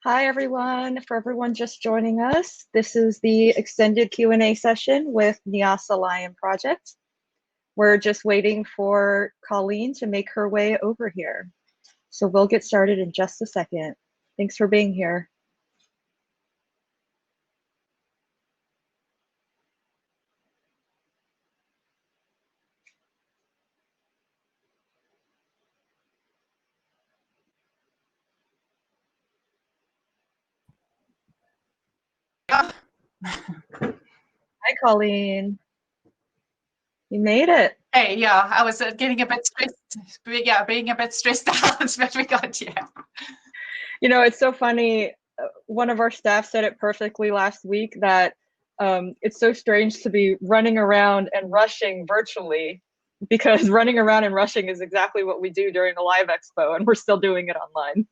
Hi, everyone. For everyone just joining us, this is the extended Q&A session with Niassa Lion Project. We're just waiting for Colleen to make her way over here. So we'll get started in just a second. Thanks for being here. Hi, Colleen. You made it. Hey, yeah, I was getting a bit stressed. Yeah, being a bit stressed out, but we got here. You know, it's so funny. One of our staff said it perfectly last week that it's so strange to be running around and rushing virtually because running around and rushing is exactly what we do during a live expo, and we're still doing it online.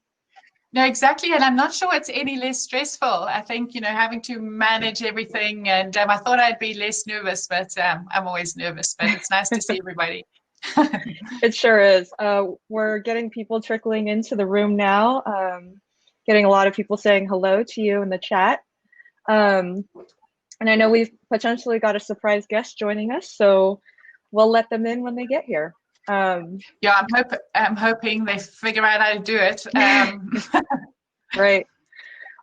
No, exactly. And I'm not sure it's any less stressful. I think, having to manage everything, and I thought I'd be less nervous, but I'm always nervous, but it's nice to see everybody. It sure is. We're getting people trickling into the room now, getting a lot of people saying hello to you in the chat. And I know we've potentially got a surprise guest joining us, so we'll let them in when they get here. Yeah, I'm hoping they figure out how to do it. Right.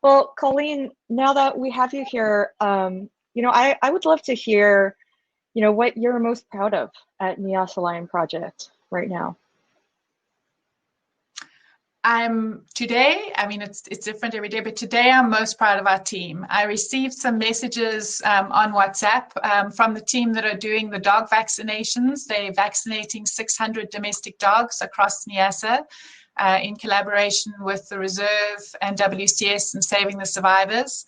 Well, Colleen, now that we have you here, I would love to hear, what you're most proud of at Niassa Lion Project right now. Today, I mean, it's different every day, but today I'm most proud of our team. I received some messages on WhatsApp from the team that are doing the dog vaccinations. They're vaccinating 600 domestic dogs across Niassa in collaboration with the Reserve and WCS and Saving the Survivors.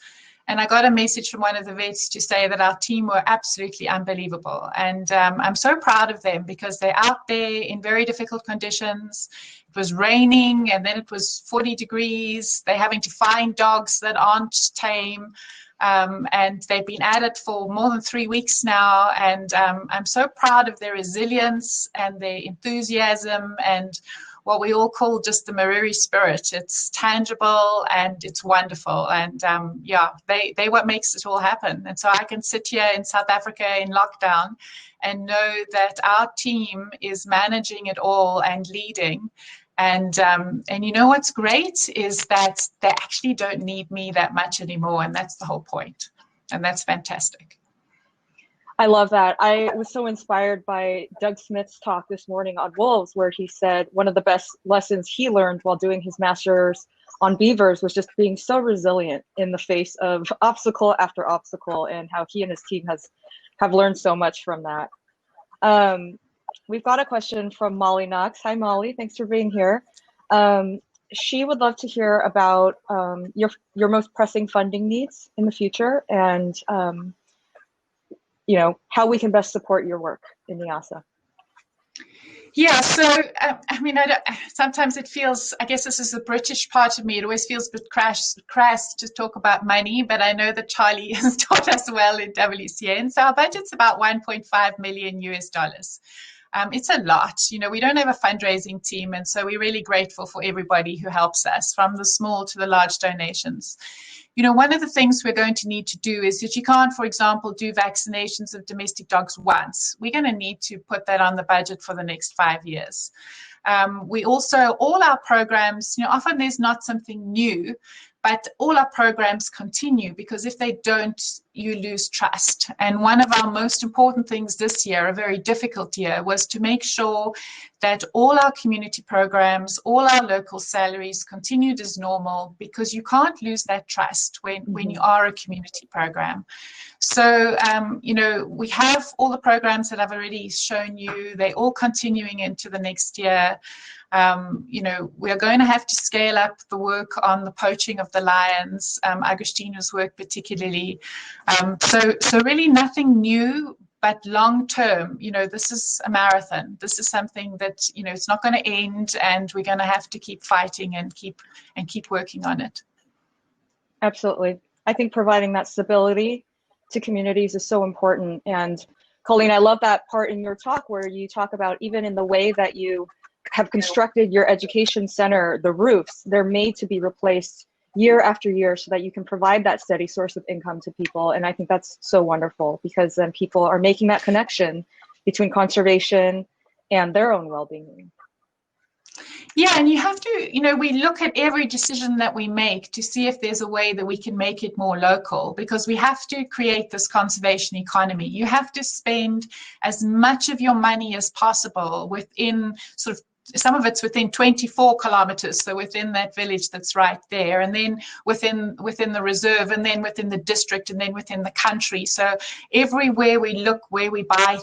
And I got a message from one of the vets to say that our team were absolutely unbelievable. And I'm so proud of them because they're out there in very difficult conditions. It was raining and then it was 40 degrees. They're having to find dogs that aren't tame. And they've been at it for more than 3 weeks now. And I'm so proud of their resilience and their enthusiasm and what we all call just the Mariri spirit. It's tangible and it's wonderful. And they what makes it all happen. And so I can sit here in South Africa in lockdown and know that our team is managing it all and leading. And you know what's great is that they actually don't need me that much anymore. And that's the whole point. And that's fantastic. I love that. I was so inspired by Doug Smith's talk this morning on wolves, where he said one of the best lessons he learned while doing his master's on beavers was just being so resilient in the face of obstacle after obstacle, and how he and his team have learned so much from that. We've got a question from Molly Knox. Hi, Molly. Thanks for being here. She would love to hear about your most pressing funding needs in the future and how we can best support your work in Niassa. Yeah, so sometimes it feels, I guess this is the British part of me, it always feels a bit crass to talk about money, but I know that Charlie has taught us well in WCN. So our budget's about 1.5 million US dollars. It's a lot. We don't have a fundraising team, and so we're really grateful for everybody who helps us, from the small to the large donations. One of the things we're going to need to do is that you can't, for example, do vaccinations of domestic dogs once. We're going to need to put that on the budget for the next 5 years. We also, all our programs, often there's not something new, but all our programs continue, because if they don't, you lose trust. And one of our most important things this year, a very difficult year, was to make sure that all our community programs, all our local salaries continued as normal, because you can't lose that trust when you are a community program. So, we have all the programs that I've already shown you. They're all continuing into the next year. We are going to have to scale up the work on the poaching of the lions, Agustino's work particularly. So really nothing new, but long term, this is a marathon. This is something that, it's not going to end, and we're going to have to keep fighting and keep working on it. Absolutely. I think providing that stability to communities is so important. And Colleen, I love that part in your talk where you talk about, even in the way that you have constructed your education center, the roofs, they're made to be replaced year after year so that you can provide that steady source of income to people. And I think that's so wonderful because then people are making that connection between conservation and their own well-being. Yeah, and you have to, we look at every decision that we make to see if there's a way that we can make it more local, because we have to create this conservation economy. You have to spend as much of your money as possible within sort of, some of it's within 24 kilometers, so within that village that's right there, and then within the reserve, and then within the district, and then within the country. So everywhere we look, where we buy,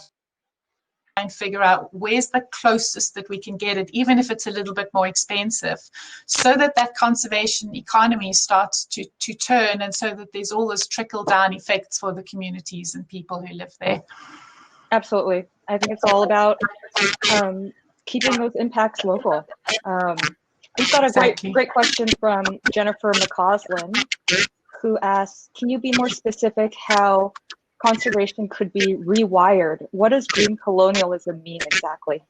and figure out where's the closest that we can get it, even if it's a little bit more expensive, so that that conservation economy starts to turn, and so that there's all this trickle down effects for the communities and people who live there. Absolutely. I think it's all about keeping those impacts local. We've got a great question from Jennifer McCausland, who asks, can you be more specific how conservation could be rewired? What does green colonialism mean exactly?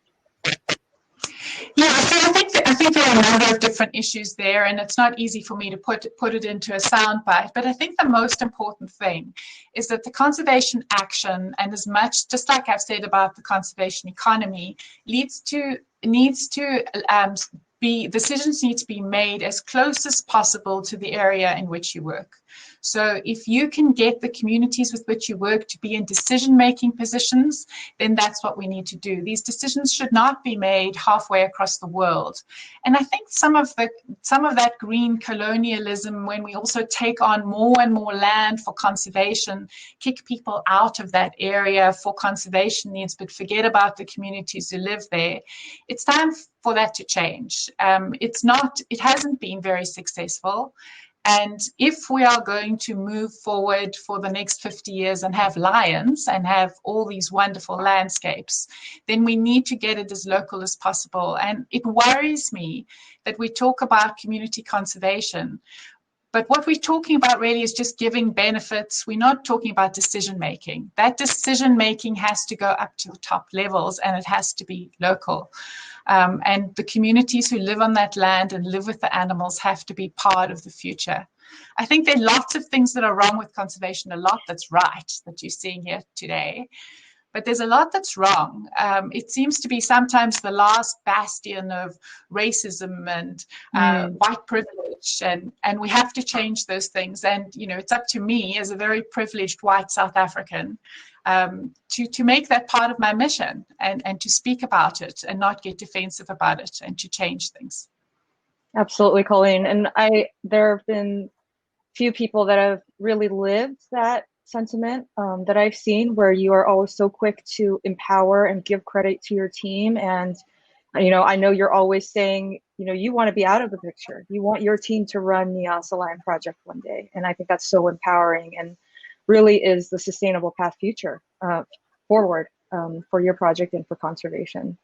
Yeah, so I think there are a number of different issues there, and it's not easy for me to put it into a soundbite. But I think the most important thing is that the conservation action, and as much, just like I've said about the conservation economy, decisions need to be made as close as possible to the area in which you work. So if you can get the communities with which you work to be in decision-making positions, then that's what we need to do. These decisions should not be made halfway across the world. And I think some of that green colonialism, when we also take on more and more land for conservation, kick people out of that area for conservation needs, but forget about the communities who live there, it's time for that to change. It hasn't been very successful. And if we are going to move forward for the next 50 years and have lions and have all these wonderful landscapes, then we need to get it as local as possible. And it worries me that we talk about community conservation, but what we're talking about really is just giving benefits. We're not talking about decision making. That decision making has to go up to the top levels, and it has to be local. And the communities who live on that land and live with the animals have to be part of the future. I think there are lots of things that are wrong with conservation, a lot that's right that you're seeing here today. But there's a lot that's wrong. It seems to be sometimes the last bastion of racism and white privilege, and we have to change those things. And it's up to me as a very privileged white South African to make that part of my mission and to speak about it and not get defensive about it and to change things. Absolutely, Colleen. And there have been few people that have really lived that sentiment that I've seen, where you are always so quick to empower and give credit to your team. And, I know you're always saying, you want to be out of the picture. You want your team to run Niassa Lion Project one day. And I think that's so empowering and really is the sustainable path future forward for your project and for conservation.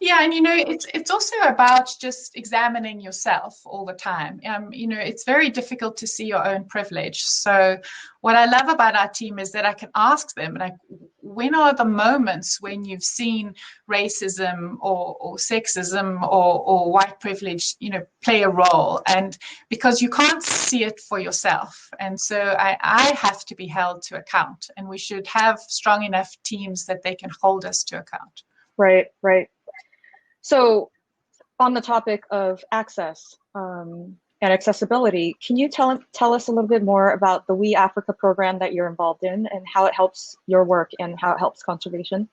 Yeah, and it's also about just examining yourself all the time. It's very difficult to see your own privilege. So what I love about our team is that I can ask them, like, when are the moments when you've seen racism or sexism or white privilege, play a role? And because you can't see it for yourself. And so I have to be held to account, and we should have strong enough teams that they can hold us to account. Right. So on the topic of access and accessibility, can you tell us a little bit more about the We Africa program that you're involved in and how it helps your work and how it helps conservation?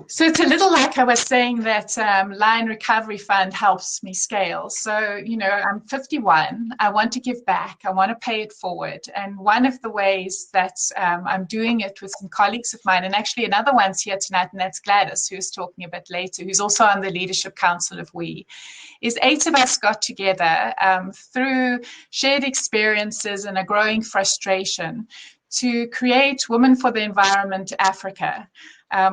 So it's a little like I was saying that Lion Recovery Fund helps me scale. So, I'm 51. I want to give back. I want to pay it forward. And one of the ways that I'm doing it with some colleagues of mine, and actually another one's here tonight, and that's Gladys, who's talking a bit later, who's also on the Leadership Council of We, is 8 of us got together through shared experiences and a growing frustration to create Women for the Environment Africa,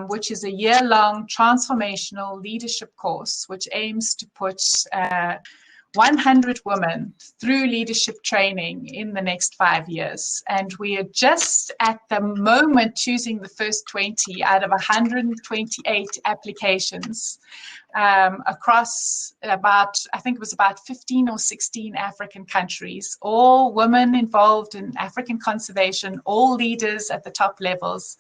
which is a year-long transformational leadership course, which aims to put 100 women through leadership training in the next 5 years. And we are just at the moment choosing the first 20 out of 128 applications across about, I think it was about 15 or 16 African countries, all women involved in African conservation, all leaders at the top levels.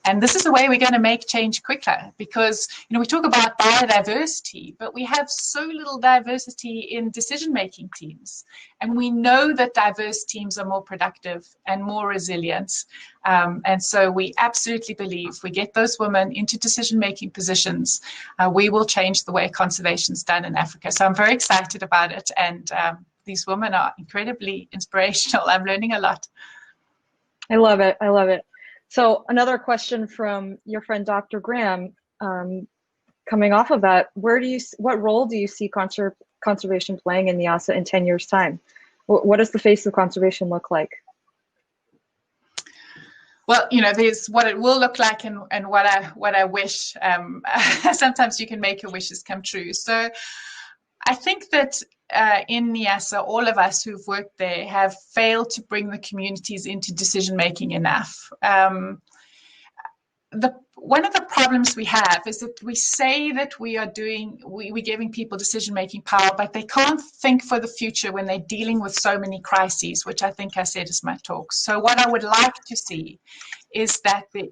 And this is the way we're going to make change quicker, because, we talk about biodiversity, but we have so little diversity in decision-making teams. And we know that diverse teams are more productive and more resilient. And so we absolutely believe we get those women into decision-making positions, we will change the way conservation is done in Africa. So I'm very excited about it. And these women are incredibly inspirational. I'm learning a lot. I love it. I love it. So another question from your friend, Dr. Graham, coming off of that, what role do you see conservation playing in Niassa in 10 years' time? What does the face of conservation look like? Well, there's what it will look like and what I wish. Sometimes you can make your wishes come true. So I think that in Niassa, all of us who've worked there have failed to bring the communities into decision-making enough. One of the problems we have is that we say that we're giving people decision-making power, but they can't think for the future when they're dealing with so many crises, which I think I said is my talk. So what I would like to see is that the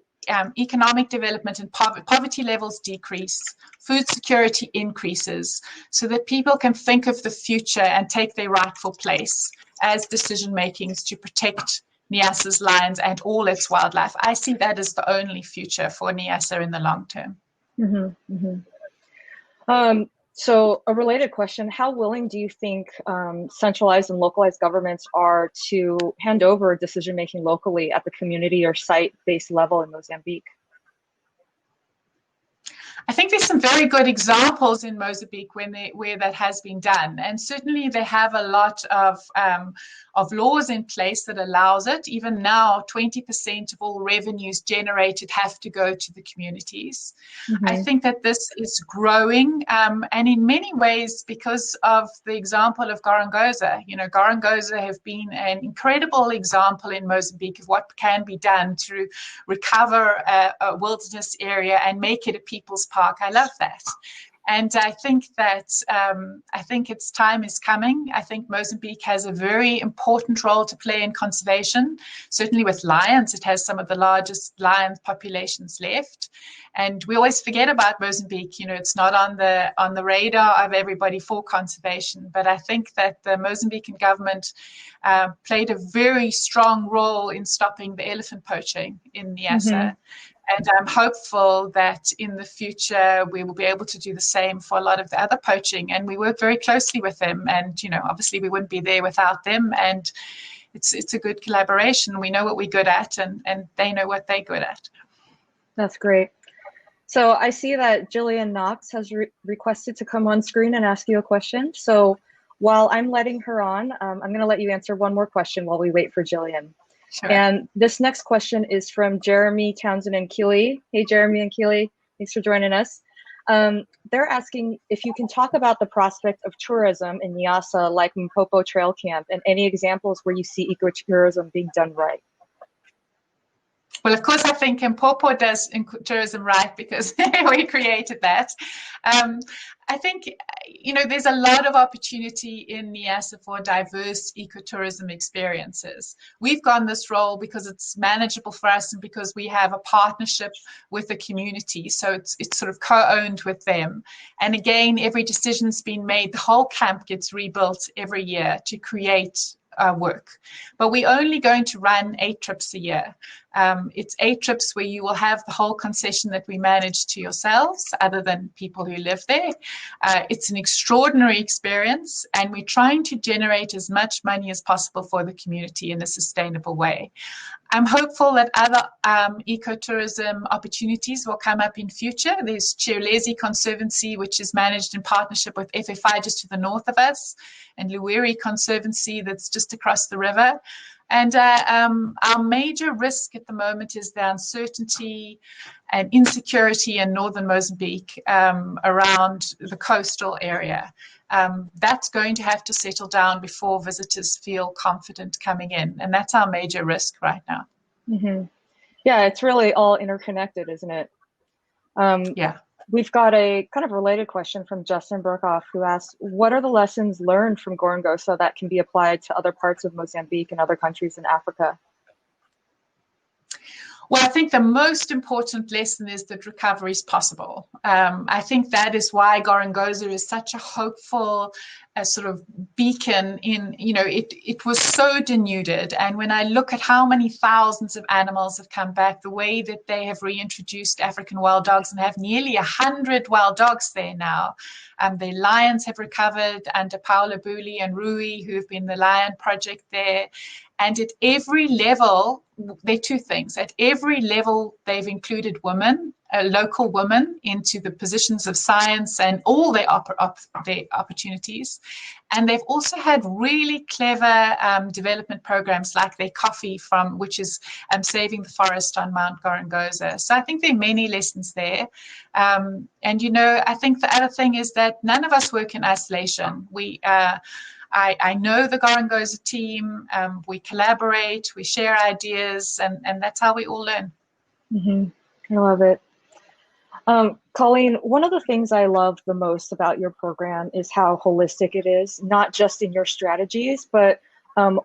economic development and poverty levels decrease, food security increases, so that people can think of the future and take their rightful place as decision makings to protect Niassa's lions and all its wildlife. I see that as the only future for Niassa in the long term. Mm-hmm, mm-hmm. So a related question, how willing do you think centralized and localized governments are to hand over decision-making locally at the community or site-based level in Mozambique? I think there's some very good examples in Mozambique where that has been done, and certainly they have a lot of laws in place that allows it. Even now, 20% of all revenues generated have to go to the communities. Mm-hmm. I think that this is growing, and in many ways because of the example of Gorongosa. Gorongosa have been an incredible example in Mozambique of what can be done to recover a wilderness area and make it a people's park. I love that. And I think that its time is coming. I think Mozambique has a very important role to play in conservation. Certainly with lions, it has some of the largest lion populations left. And we always forget about Mozambique. It's not on the radar of everybody for conservation. But I think that the Mozambican government played a very strong role in stopping the elephant poaching in Niassa. Mm-hmm. And I'm hopeful that in the future we will be able to do the same for a lot of the other poaching. And we work very closely with them. And, obviously we wouldn't be there without them. And it's a good collaboration. We know what we're good at and they know what they're good at. That's great. So I see that Jillian Knox has requested to come on screen and ask you a question. So while I'm letting her on, I'm going to let you answer one more question while we wait for Jillian. Sure. And this next question is from Jeremy, Townsend, and Keeley. Hey, Jeremy and Keeley, thanks for joining us. They're asking if you can talk about the prospect of tourism in Niassa, like Mpopo Trail Camp, and any examples where you see ecotourism being done right. Well, of course, I think Mpopo does tourism right because we created that. I think, there's a lot of opportunity in Niassa for diverse ecotourism experiences. We've gone this role because it's manageable for us and because we have a partnership with the community. So it's sort of co-owned with them. And again, every decision's been made. The whole camp gets rebuilt every year to create work. But we're only going to run 8 trips a year. It's 8 trips where you will have the whole concession that we manage to yourselves, other than people who live there. It's an extraordinary experience, and we're trying to generate as much money as possible for the community in a sustainable way. I'm hopeful that other ecotourism opportunities will come up in future. There's Chiolezi Conservancy, which is managed in partnership with FFI just to the north of us, and Luweri Conservancy that's just across the river. And our major risk at the moment is the uncertainty and insecurity in northern Mozambique around the coastal area. That's going to have to settle down before visitors feel confident coming in. And that's our major risk right now. Mm-hmm. Yeah, it's really all interconnected, isn't it? Um, Yeah. we've got a kind of related question from Justin Burkhoff, who asks, what are the lessons learned from Gorongosa that can be applied to other parts of Mozambique and other countries in Africa? Well, I think the most important lesson is that recovery is possible. I think that is why Gorongosa is such a hopeful sort of beacon in, it was so denuded. And when I look at how many thousands of animals have come back, the way that they have reintroduced African wild dogs and have nearly 100 wild dogs there now. The lions have recovered under Paula Booley and Rui, who have been the Lion Project there. And at every level, there are two things. At every level, they've included women, local women, into the positions of science and all their opportunities. And they've also had really clever development programs like their coffee from, which is saving the forest on Mount Gorongosa. So I think there are many lessons there. And, I think the other thing is that none of us work in isolation. I know the Gorongosa team, we collaborate, we share ideas, and that's how we all learn. Mm-hmm. I love it. Colleen, one of the things I love the most about your program is how holistic it is, not just in your strategies, but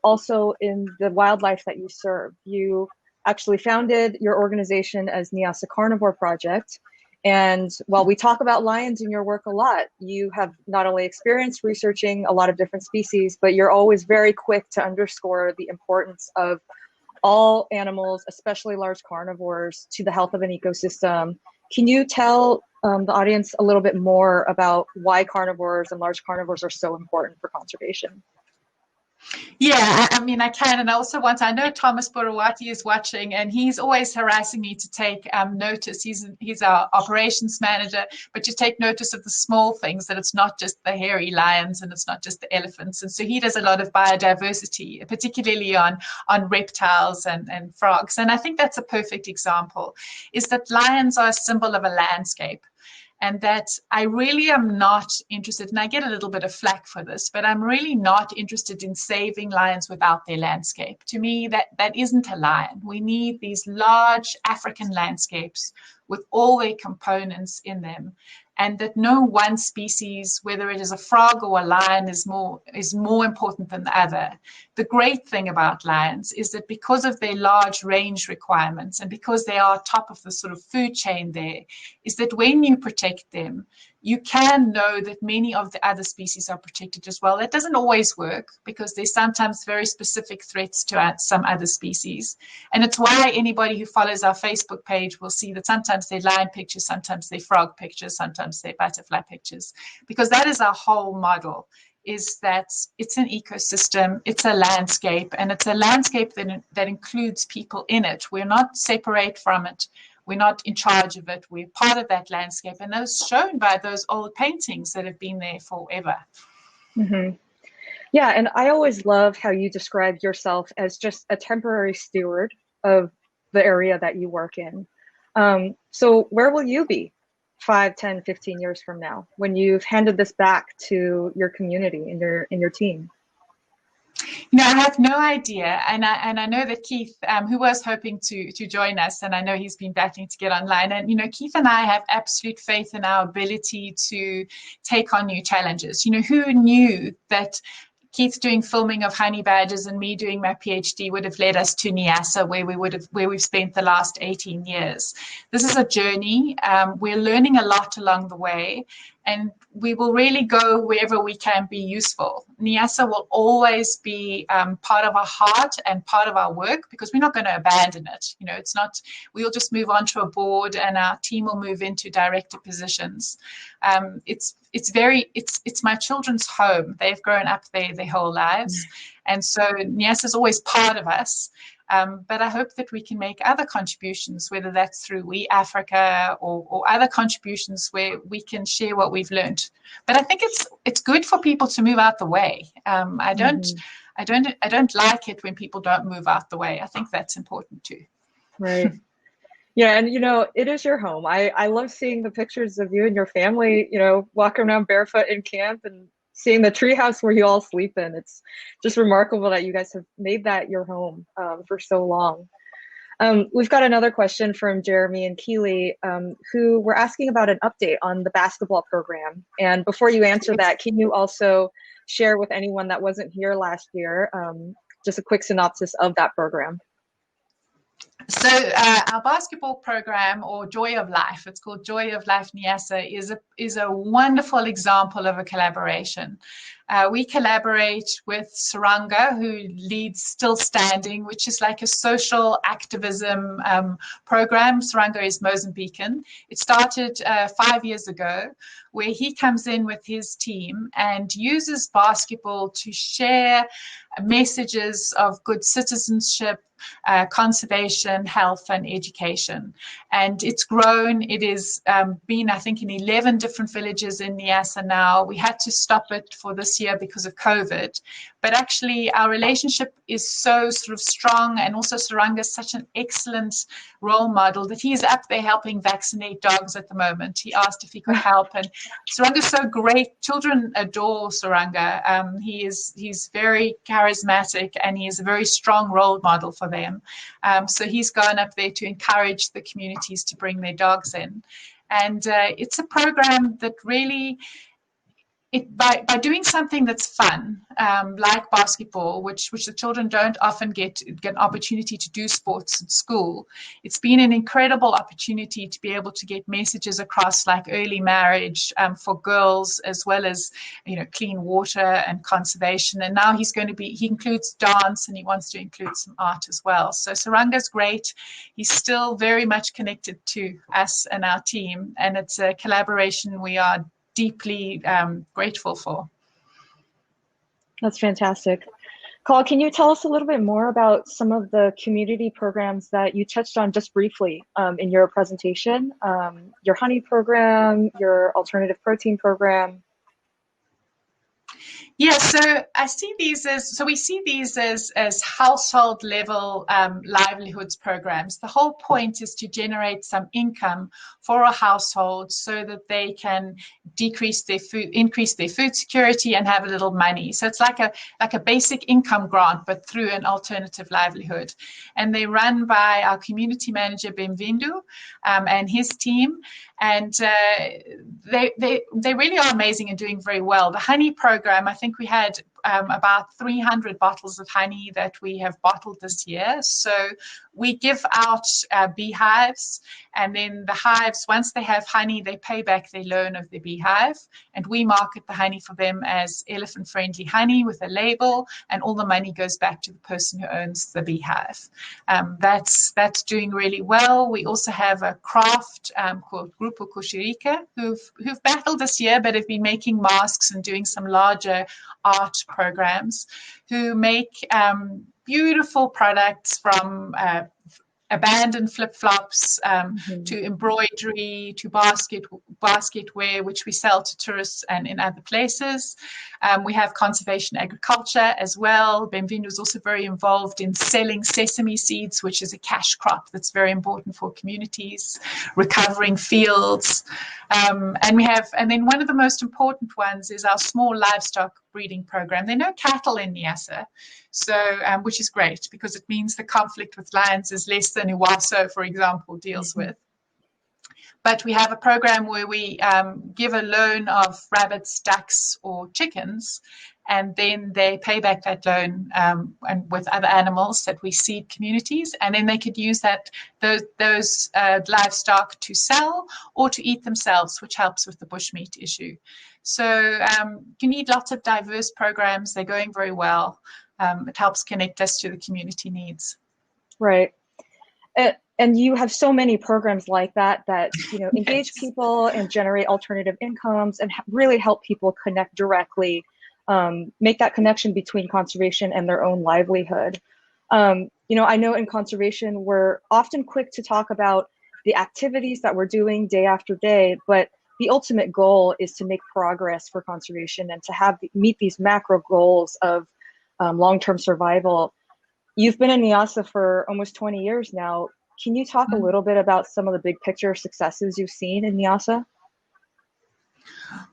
also in the wildlife that you serve. You actually founded your organization as Niassa Carnivore Project. And while we talk about lions in your work a lot, you have not only experience researching a lot of different species, but you're always very quick to underscore the importance of all animals, especially large carnivores, to the health of an ecosystem. Can you tell the audience a little bit more about why carnivores and large carnivores are so important for conservation? Yeah, I can. And I also I know Thomas Burawati is watching, and he's always harassing me to take notice. He's our operations manager, but to take notice of the small things, that it's not just the hairy lions and it's not just the elephants. And so he does a lot of biodiversity, particularly on reptiles and frogs. And I think that's a perfect example, is that lions are a symbol of a landscape. And that I really am not interested, and I get a little bit of flack for this, but I'm really not interested in saving lions without their landscape. To me, that isn't a lion. We need these large African landscapes with all their components in them, and that no one species, whether it is a frog or a lion, is more important than the other. The great thing about lions is that because of their large range requirements and because they are top of the sort of food chain there, is that when you protect them, you can know that many of the other species are protected as well. That doesn't always work because there's sometimes very specific threats to some other species. And it's why anybody who follows our Facebook page will see that sometimes they're lion pictures, sometimes they're frog pictures, sometimes they're butterfly pictures, because that is our whole model, is that it's an ecosystem, it's a landscape, and it's a landscape that includes people in it. We're not separate from it. We're not in charge of it. We're part of that landscape. And those shown by those old paintings that have been there forever. Mm-hmm. Yeah, and I always love how you describe yourself as just a temporary steward of the area that you work in. So where will you be 5, 10, 15 years from now when you've handed this back to your community and your team? I have no idea, and I know that Keith, who was hoping to join us, and I know he's been battling to get online. And Keith and I have absolute faith in our ability to take on new challenges. Who knew that Keith doing filming of honey badgers and me doing my PhD would have led us to Niassa, where we've spent the last 18 years. This is a journey. We're learning a lot along the way, and we will really go wherever we can be useful. Niassa will always be part of our heart and part of our work, because we're not going to abandon it. It's not, we'll just move on to a board and our team will move into director positions. It's my children's home. They've grown up there their whole lives. And so Niassa is always part of us. But I hope that we can make other contributions, whether that's through We Africa or other contributions where we can share what we've learned. But I think it's good for people to move out the way. I don't like it when people don't move out the way. I think that's important too. Right. Yeah, and it is your home. I love seeing the pictures of you and your family, walking around barefoot in camp and seeing the treehouse where you all sleep in. It's just remarkable that you guys have made that your home for so long. We've got another question from Jeremy and Keely, who were asking about an update on the basketball program. And before you answer that, can you also share with anyone that wasn't here last year, just a quick synopsis of that program? So our basketball program, or Joy of Life, it's called Joy of Life Niassa, is a wonderful example of a collaboration. We collaborate with Saranga, who leads Still Standing, which is like a social activism program. Saranga is Mozambican. It started 5 years ago, where he comes in with his team and uses basketball to share messages of good citizenship, conservation, health, and education. And it's grown. It has been, I think, in 11 different villages in Niassa now. We had to stop it for this year because of COVID. But actually, our relationship is so sort of strong, and also Saranga is such an excellent role model that he's up there helping vaccinate dogs at the moment. He asked if he could help, and Saranga's so great. Children adore Saranga. He's very charismatic, and he is a very strong role model for them. So he's gone up there to encourage the communities to bring their dogs in. And it's a program that really, by doing something that's fun, like basketball, which the children don't often get an opportunity to do sports at school, it's been an incredible opportunity to be able to get messages across, like early marriage for girls, as well as clean water and conservation. And now he includes dance, and he wants to include some art as well. So Saranga's great. He's still very much connected to us and our team, and it's a collaboration we are deeply grateful for. That's fantastic. Carl, can you tell us a little bit more about some of the community programs that you touched on just briefly in your presentation? Your honey program, your alternative protein program? Yeah, so we see these as household level livelihoods programs. The whole point is to generate some income for a household so that they can increase their food security and have a little money. So it's like a basic income grant, but through an alternative livelihood. And they're run by our community manager Bemvindu and his team. And they really are amazing and doing very well. The honey program, I think we had about 300 bottles of honey that we have bottled this year. So we give out beehives, and then the hives, once they have honey, they pay back their loan of the beehive, and we market the honey for them as elephant-friendly honey with a label, and all the money goes back to the person who owns the beehive. That's doing really well. We also have a craft called Grupo Kushirika who've battled this year, but have been making masks and doing some larger art programs, who make beautiful products from abandoned flip-flops to embroidery to basketware, which we sell to tourists and in other places. We have conservation agriculture as well. Bemvindu is also very involved in selling sesame seeds, which is a cash crop that's very important for communities, recovering fields. And then one of the most important ones is our small livestock breeding program. There are no cattle in Niassa, so which is great because it means the conflict with lions is less than Iwaso, for example, deals with. But we have a program where we give a loan of rabbits, ducks, or chickens, and then they pay back that loan and with other animals that we seed communities, and then they could use those livestock to sell or to eat themselves, which helps with the bushmeat issue. So you need lots of diverse programs. They're going very well. It helps connect us to the community needs. Right. And you have so many programs like that engage people and generate alternative incomes and really help people connect directly make that connection between conservation and their own livelihood. I know in conservation, we're often quick to talk about the activities that we're doing day after day, but the ultimate goal is to make progress for conservation and to meet these macro goals of long-term survival. You've been in Niassa for almost 20 years now. Can you talk a little bit about some of the big picture successes you've seen in Niassa?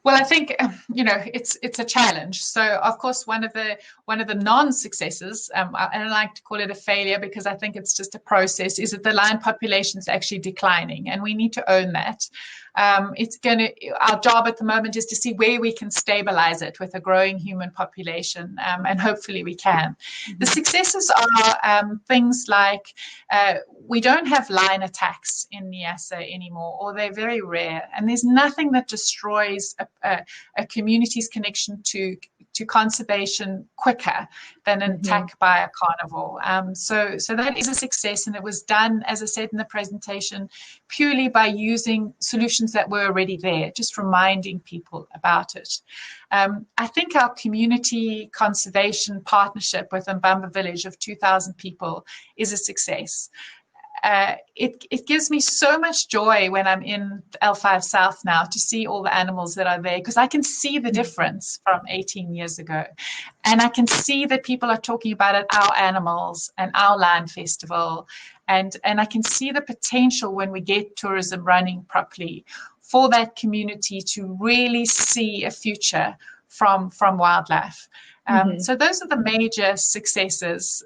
Well, I think it's a challenge. So, of course, one of the non-successes, and I like to call it a failure because I think it's just a process, is that the lion population is actually declining, and we need to own that. Our job at the moment is to see where we can stabilize it with a growing human population, and hopefully we can. The successes are things like we don't have lion attacks in Niassa anymore, or they're very rare, and there's nothing that destroys a community's connection to conservation quicker than an attack by a carnivore. So that is a success, and it was done, as I said in the presentation, purely by using solutions that were already there, just reminding people about it. I think our community conservation partnership with Mbamba Village of 2,000 people is a success. It gives me so much joy when I'm in L5 South now to see all the animals that are there, because I can see the difference from 18 years ago. And I can see that people are talking about it, our animals and our land festival. And I can see the potential when we get tourism running properly for that community to really see a future from wildlife. So those are the major successes.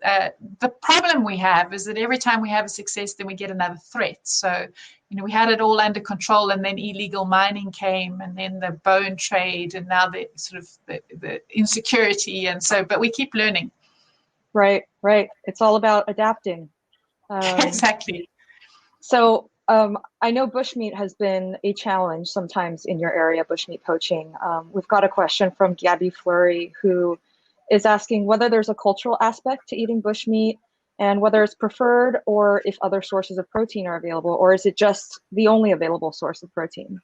The problem we have is that every time we have a success, then we get another threat. So, we had it all under control, and then illegal mining came, and then the bone trade, and now the sort of the insecurity. And so, but we keep learning. Right. It's all about adapting. Exactly. So I know bushmeat has been a challenge sometimes in your area, bushmeat poaching. We've got a question from Gabby Fleury, who is asking whether there's a cultural aspect to eating bushmeat and whether it's preferred or if other sources of protein are available, or is it just the only available source of protein?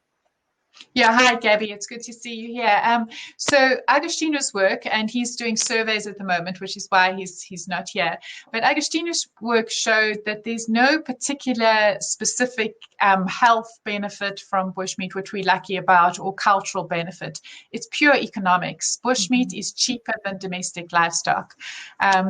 Yeah, hi Gabby, it's good to see you here. So Agostino's work, and he's doing surveys at the moment, which is why he's not here. But Agostino's work showed that there's no particular specific health benefit from bushmeat, which we're lucky about, or cultural benefit. It's pure economics. Bushmeat is cheaper than domestic livestock.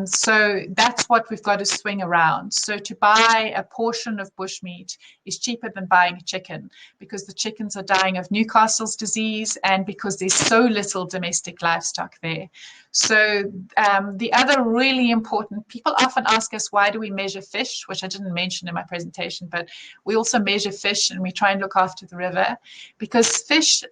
So that's what we've got to swing around. So to buy a portion of bushmeat is cheaper than buying a chicken, because the chickens are dying of Newcastle's disease and because there's so little domestic livestock there. So the other really important, people often ask us, why do we measure fish, which I didn't mention in my presentation, but we also measure fish and we try and look after the river, because fish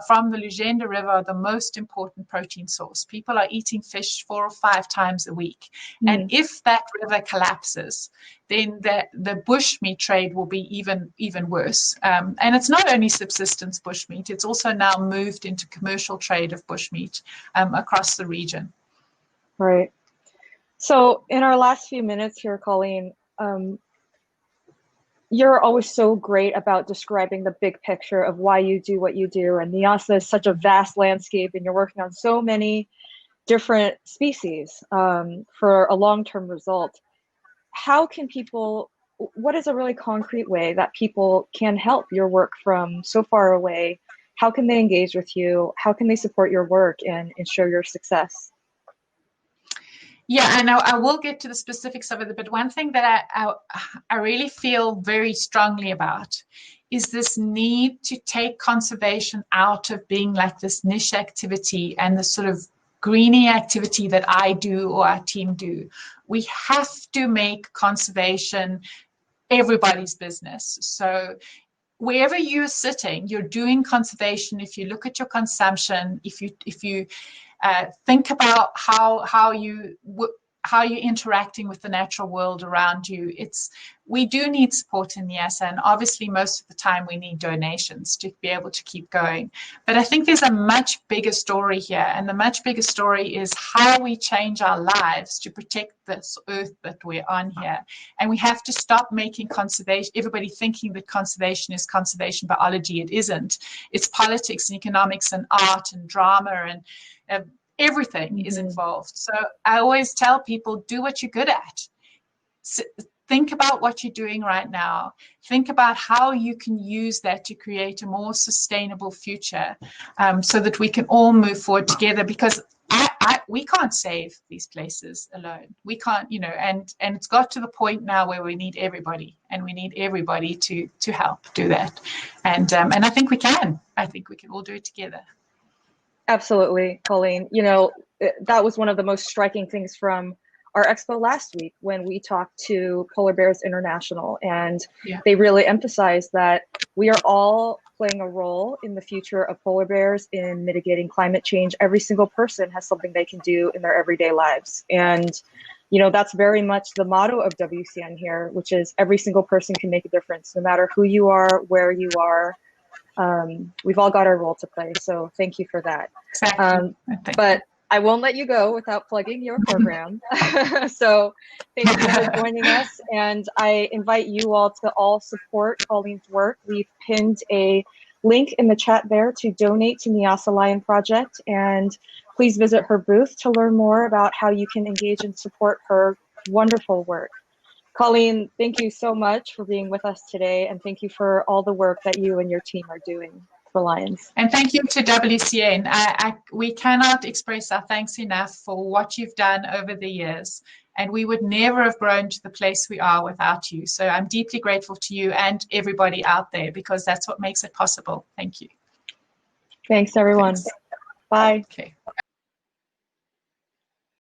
from the Lugenda River are the most important protein source. People are eating fish 4 or 5 times a week. And if that river collapses, then the bushmeat trade will be even worse. And it's not only subsistence bushmeat, it's also now moved into commercial trade of bushmeat across the region. Right. So in our last few minutes here, Colleen, you're always so great about describing the big picture of why you do what you do. And Niassa is such a vast landscape, and you're working on so many different species for a long-term result. How can people, what is a really concrete way that people can help your work from so far away? How can they engage with you? How can they support your work and show your success? Yeah, and I will get to the specifics of it, but one thing that I really feel very strongly about is this need to take conservation out of being like this niche activity and the sort of greeny activity that I do or our team do. We have to make conservation everybody's business. So wherever you're sitting, you're doing conservation. If you look at your consumption, if you think about how you're interacting with the natural world around you. We do need support in Niassa, and obviously most of the time we need donations to be able to keep going. But I think there's a much bigger story here, and the much bigger story is how we change our lives to protect this earth that we're on here. And we have to stop making conservation, everybody thinking that conservation is conservation biology. It isn't. It's politics and economics and art and drama and Everything is Mm-hmm. involved. So I always tell people, do what you're good at. Think about what you're doing right now. Think about how you can use that to create a more sustainable future, so that we can all move forward together, because we can't save these places alone. We can't, and it's got to the point now where we need everybody, and we need everybody to help do that. And I think we can. I think we can all do it together. Absolutely, Colleen. That was one of the most striking things from our expo last week when we talked to Polar Bears International, and Yeah. they really emphasized that we are all playing a role in the future of polar bears in mitigating climate change. Every single person has something they can do in their everyday lives. And, that's very much the motto of WCN here, which is every single person can make a difference, no matter who you are, where you are. We've all got our role to play. So thank you for that. Exactly. But I won't let you go without plugging your program. So thank you for joining us. And I invite you all to all support Colleen's work. We've pinned a link in the chat there to donate to Niassa Lion Project. And please visit her booth to learn more about how you can engage and support her wonderful work. Colleen, thank you so much for being with us today, and thank you for all the work that you and your team are doing for Lions. And thank you to WCN. We cannot express our thanks enough for what you've done over the years. And we would never have grown to the place we are without you. So I'm deeply grateful to you and everybody out there, because that's what makes it possible. Thank you. Thanks, everyone. Thanks. Bye. Okay.